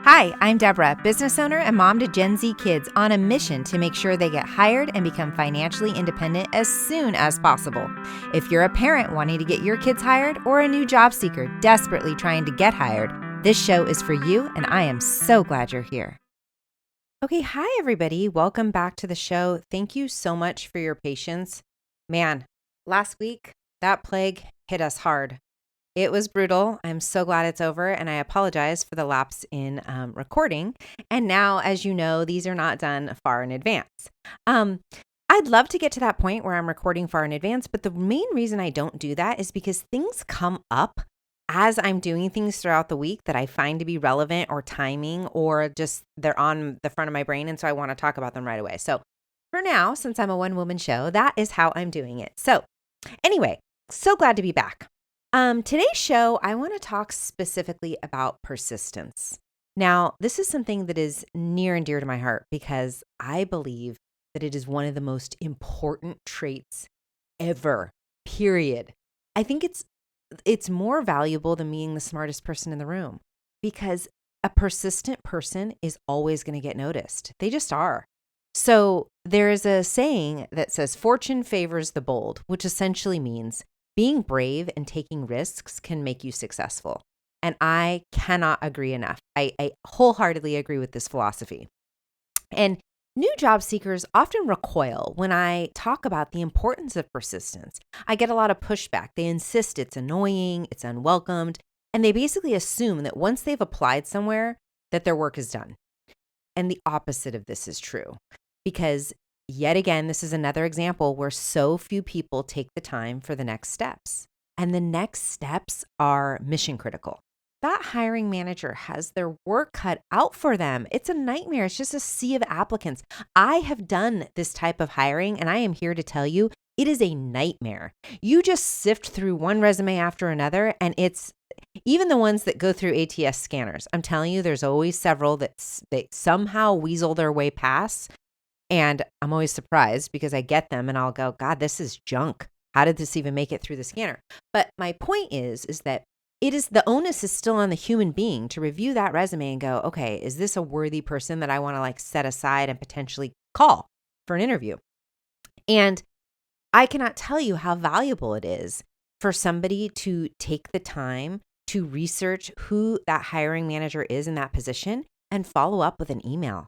Hi, I'm Debra, business owner and mom to Gen Z kids on a mission to make sure they get hired and become financially independent as soon as possible. If you're a parent wanting to get your kids hired or a new job seeker desperately trying to get hired, this show is for you, and I am so glad you're here. Okay, hi everybody. Welcome back to the show. Thank you so much for your patience. Man, last week, that plague hit us hard. It was brutal. I'm so glad it's over, and I apologize for the lapse in recording. And now, as you know, these are not done far in advance. I'd love to get to that point where I'm recording far in advance, but the main reason I don't do that is because things come up as I'm doing things throughout the week that I find to be relevant or timing, or just they're on the front of my brain, and so I want to talk about them right away. So for now, since I'm a one-woman show, that is how I'm doing it. So anyway, so glad to be back. Today's show, I want to talk specifically about persistence. Now, this is something that is near and dear to my heart because I believe that it is one of the most important traits ever, period. I think it's more valuable than being the smartest person in the room because a persistent person is always going to get noticed. They just are. So there is a saying that says, fortune favors the bold, which essentially means being brave and taking risks can make you successful. And I cannot agree enough. I wholeheartedly agree with this philosophy. And new job seekers often recoil when I talk about the importance of persistence. I get a lot of pushback. They insist it's annoying, it's unwelcomed, and they basically assume that once they've applied somewhere, that their work is done. And the opposite of this is true because yet again, this is another example where so few people take the time for the next steps. And the next steps are mission critical. That hiring manager has their work cut out for them. It's a nightmare. It's just a sea of applicants. I have done this type of hiring, and I am here to tell you it is a nightmare. You just sift through one resume after another, and it's even the ones that go through ATS scanners. I'm telling you, there's always several that they somehow weasel their way past. And I'm always surprised because I get them and I'll go, God, this is junk. How did this even make it through the scanner? But my point is that the onus is still on the human being to review that resume and go, okay, is this a worthy person that I want to set aside and potentially call for an interview? And I cannot tell you how valuable it is for somebody to take the time to research who that hiring manager is in that position and follow up with an email.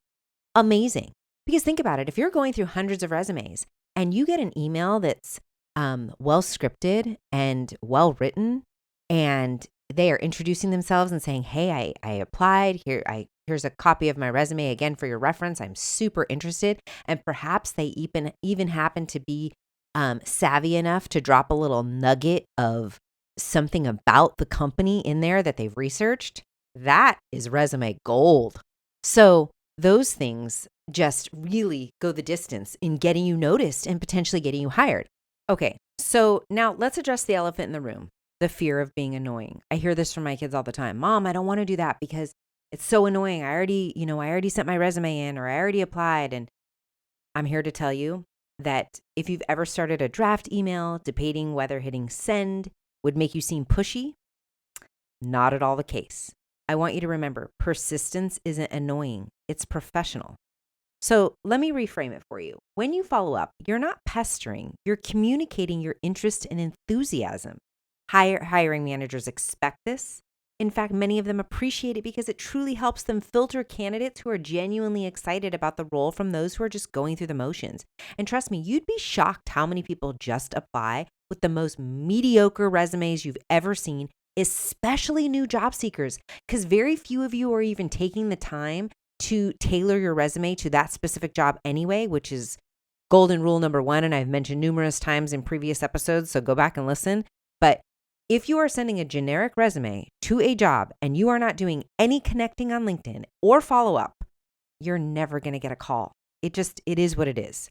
Amazing. Because think about it, if you're going through hundreds of resumes and you get an email that's well scripted and well written, and they are introducing themselves and saying, hey, I applied, here's a copy of my resume again for your reference, I'm super interested, and perhaps they even happen to be savvy enough to drop a little nugget of something about the company in there that they've researched, that is resume gold. So those things just really go the distance in getting you noticed and potentially getting you hired. Okay, so now let's address the elephant in the room, the fear of being annoying. I hear this from my kids all the time. Mom, I don't want to do that because it's so annoying. I already sent my resume in, or I already applied. And I'm here to tell you that if you've ever started a draft email debating whether hitting send would make you seem pushy, not at all the case. I want you to remember, persistence isn't annoying. It's professional. So let me reframe it for you. When you follow up, you're not pestering. You're communicating your interest and enthusiasm. Hiring managers expect this. In fact, many of them appreciate it because it truly helps them filter candidates who are genuinely excited about the role from those who are just going through the motions. And trust me, you'd be shocked how many people just apply with the most mediocre resumes you've ever seen, especially new job seekers, because very few of you are even taking the time to tailor your resume to that specific job anyway, which is golden rule number 1. And I've mentioned numerous times in previous episodes, so go back and listen. But if you are sending a generic resume to a job and you are not doing any connecting on LinkedIn or follow up, you're never going to get a call. It is what it is.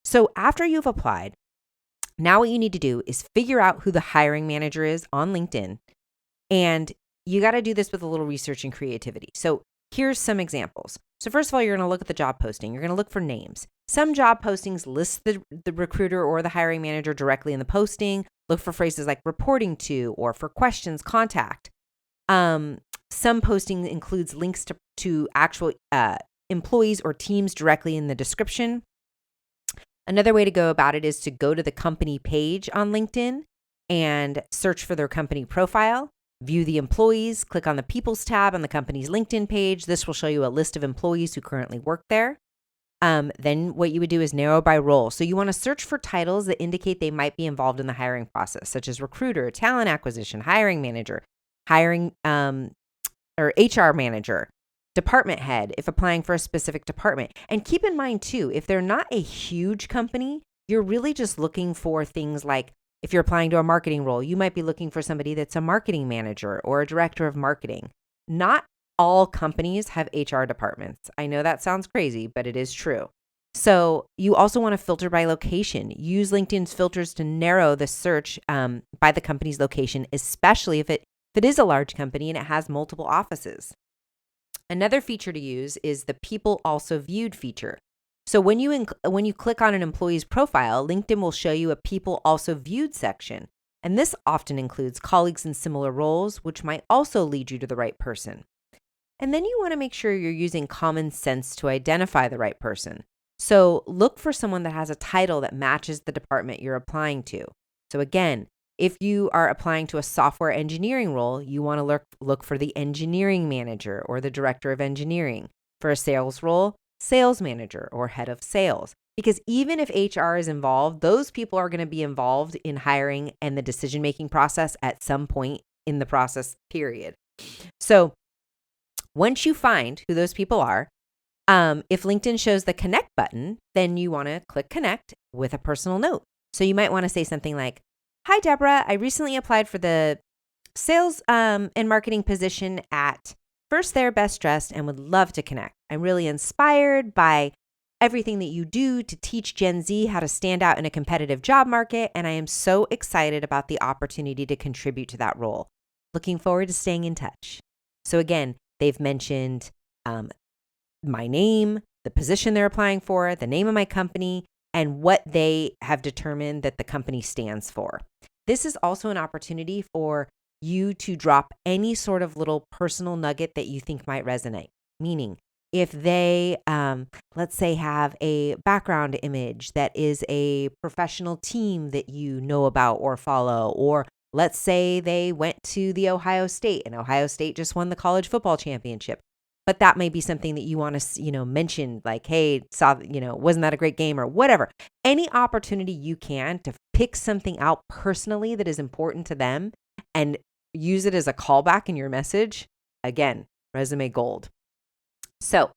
So after you've applied, now what you need to do is figure out who the hiring manager is on LinkedIn. And you got to do this with a little research and creativity. So here's some examples. So first of all, you're going to look at the job posting. You're going to look for names. Some job postings list the recruiter or the hiring manager directly in the posting. Look for phrases like reporting to or for questions, contact. some posting includes links to actual employees or teams directly in the description. Another way to go about it is to go to the company page on LinkedIn and search for their company profile, view the employees, click on the People's tab on the company's LinkedIn page. This will show you a list of employees who currently work there. Then what you would do is narrow by role. So you want to search for titles that indicate they might be involved in the hiring process, such as recruiter, talent acquisition, hiring manager, hiring or HR manager, department head, if applying for a specific department. And keep in mind too, if they're not a huge company, you're really just looking for things like, if you're applying to a marketing role, you might be looking for somebody that's a marketing manager or a director of marketing. Not all companies have HR departments. I know that sounds crazy, but it is true. So you also want to filter by location. Use LinkedIn's filters to narrow the search by the company's location, especially if it is a large company and it has multiple offices. Another feature to use is the People Also Viewed feature. So when you click on an employee's profile, LinkedIn will show you a People Also Viewed section. And this often includes colleagues in similar roles, which might also lead you to the right person. And then you want to make sure you're using common sense to identify the right person. So look for someone that has a title that matches the department you're applying to. So again, if you are applying to a software engineering role, you want to look for the engineering manager or the director of engineering. For a sales role, sales manager or head of sales. Because even if HR is involved, those people are going to be involved in hiring and the decision-making process at some point in the process period. So once you find who those people are, if LinkedIn shows the connect button, then you want to click connect with a personal note. So you might want to say something like, "Hi, Debra. I recently applied for the sales and marketing position at First Dressed and would love to connect. I'm really inspired by everything that you do to teach Gen Z how to stand out in a competitive job market, and I am so excited about the opportunity to contribute to that role. Looking forward to staying in touch." So again, they've mentioned my name, the position they're applying for, the name of my company, and what they have determined that the company stands for. This is also an opportunity for you to drop any sort of little personal nugget that you think might resonate. Meaning, if they, let's say, have a background image that is a professional team that you know about or follow, or let's say they went to the Ohio State and Ohio State just won the college football championship. But that may be something that you want to, mention, like, hey, wasn't that a great game or whatever. Any opportunity you can to pick something out personally that is important to them and use it as a callback in your message. Again, resume gold. So,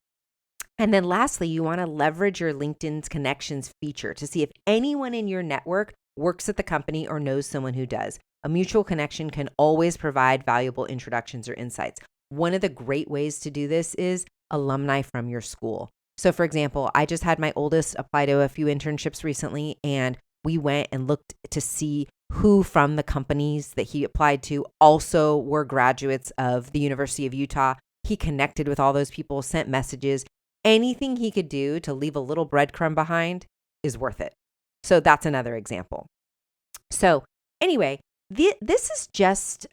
and then lastly, you want to leverage your LinkedIn's connections feature to see if anyone in your network works at the company or knows someone who does. A mutual connection can always provide valuable introductions or insights. One of the great ways to do this is alumni from your school. So for example, I just had my oldest apply to a few internships recently, and we went and looked to see who from the companies that he applied to also were graduates of the University of Utah. He connected with all those people, sent messages. Anything he could do to leave a little breadcrumb behind is worth it. So that's another example. So anyway, this is just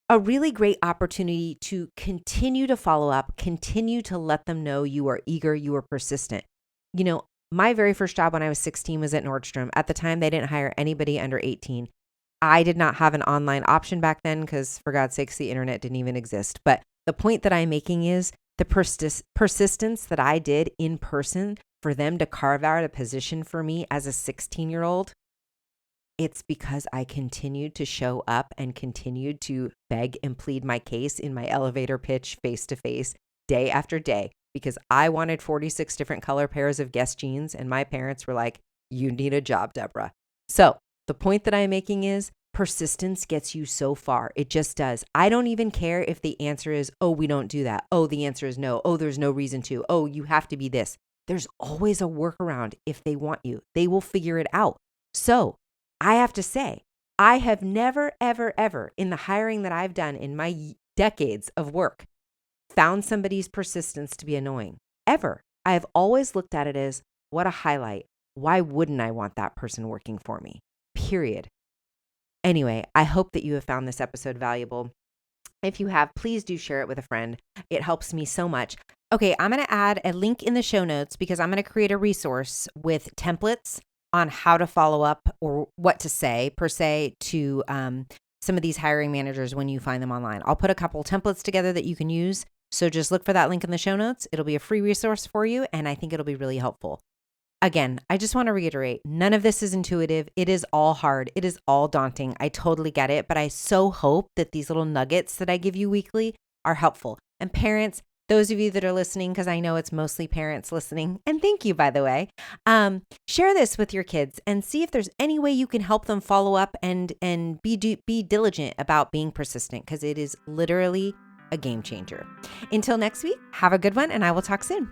a really great opportunity to continue to follow up, continue to let them know you are eager, you are persistent. My very first job when I was 16 was at Nordstrom. At the time, they didn't hire anybody under 18. I did not have an online option back then because, for God's sakes, the internet didn't even exist. But the point that I'm making is the persistence that I did in person for them to carve out a position for me as a 16-year-old. It's because I continued to show up and continued to beg and plead my case in my elevator pitch face-to-face day after day, because I wanted 46 different color pairs of Guess jeans, and my parents were like, "You need a job, Debra." So the point that I'm making is persistence gets you so far. It just does. I don't even care if the answer is, "Oh, we don't do that." "Oh, the answer is no." "Oh, there's no reason to." "Oh, you have to be this." There's always a workaround if they want you. They will figure it out. So I have to say, I have never, ever, ever in the hiring that I've done in my decades of work found somebody's persistence to be annoying. Ever. I have always looked at it as, what a highlight. Why wouldn't I want that person working for me? Period. Anyway, I hope that you have found this episode valuable. If you have, please do share it with a friend. It helps me so much. Okay, I'm going to add a link in the show notes because I'm going to create a resource with templates on how to follow up or what to say per se to some of these hiring managers when you find them online. I'll put a couple templates together that you can use. So just look for that link in the show notes. It'll be a free resource for you, and I think it'll be really helpful. Again, I just want to reiterate, none of this is intuitive. It is all hard. It is all daunting. I totally get it, but I so hope that these little nuggets that I give you weekly are helpful. And parents, those of you that are listening, because I know it's mostly parents listening, and thank you, by the way, share this with your kids and see if there's any way you can help them follow up and be diligent about being persistent, because it is literally a game changer. Until next week, have a good one, and I will talk soon.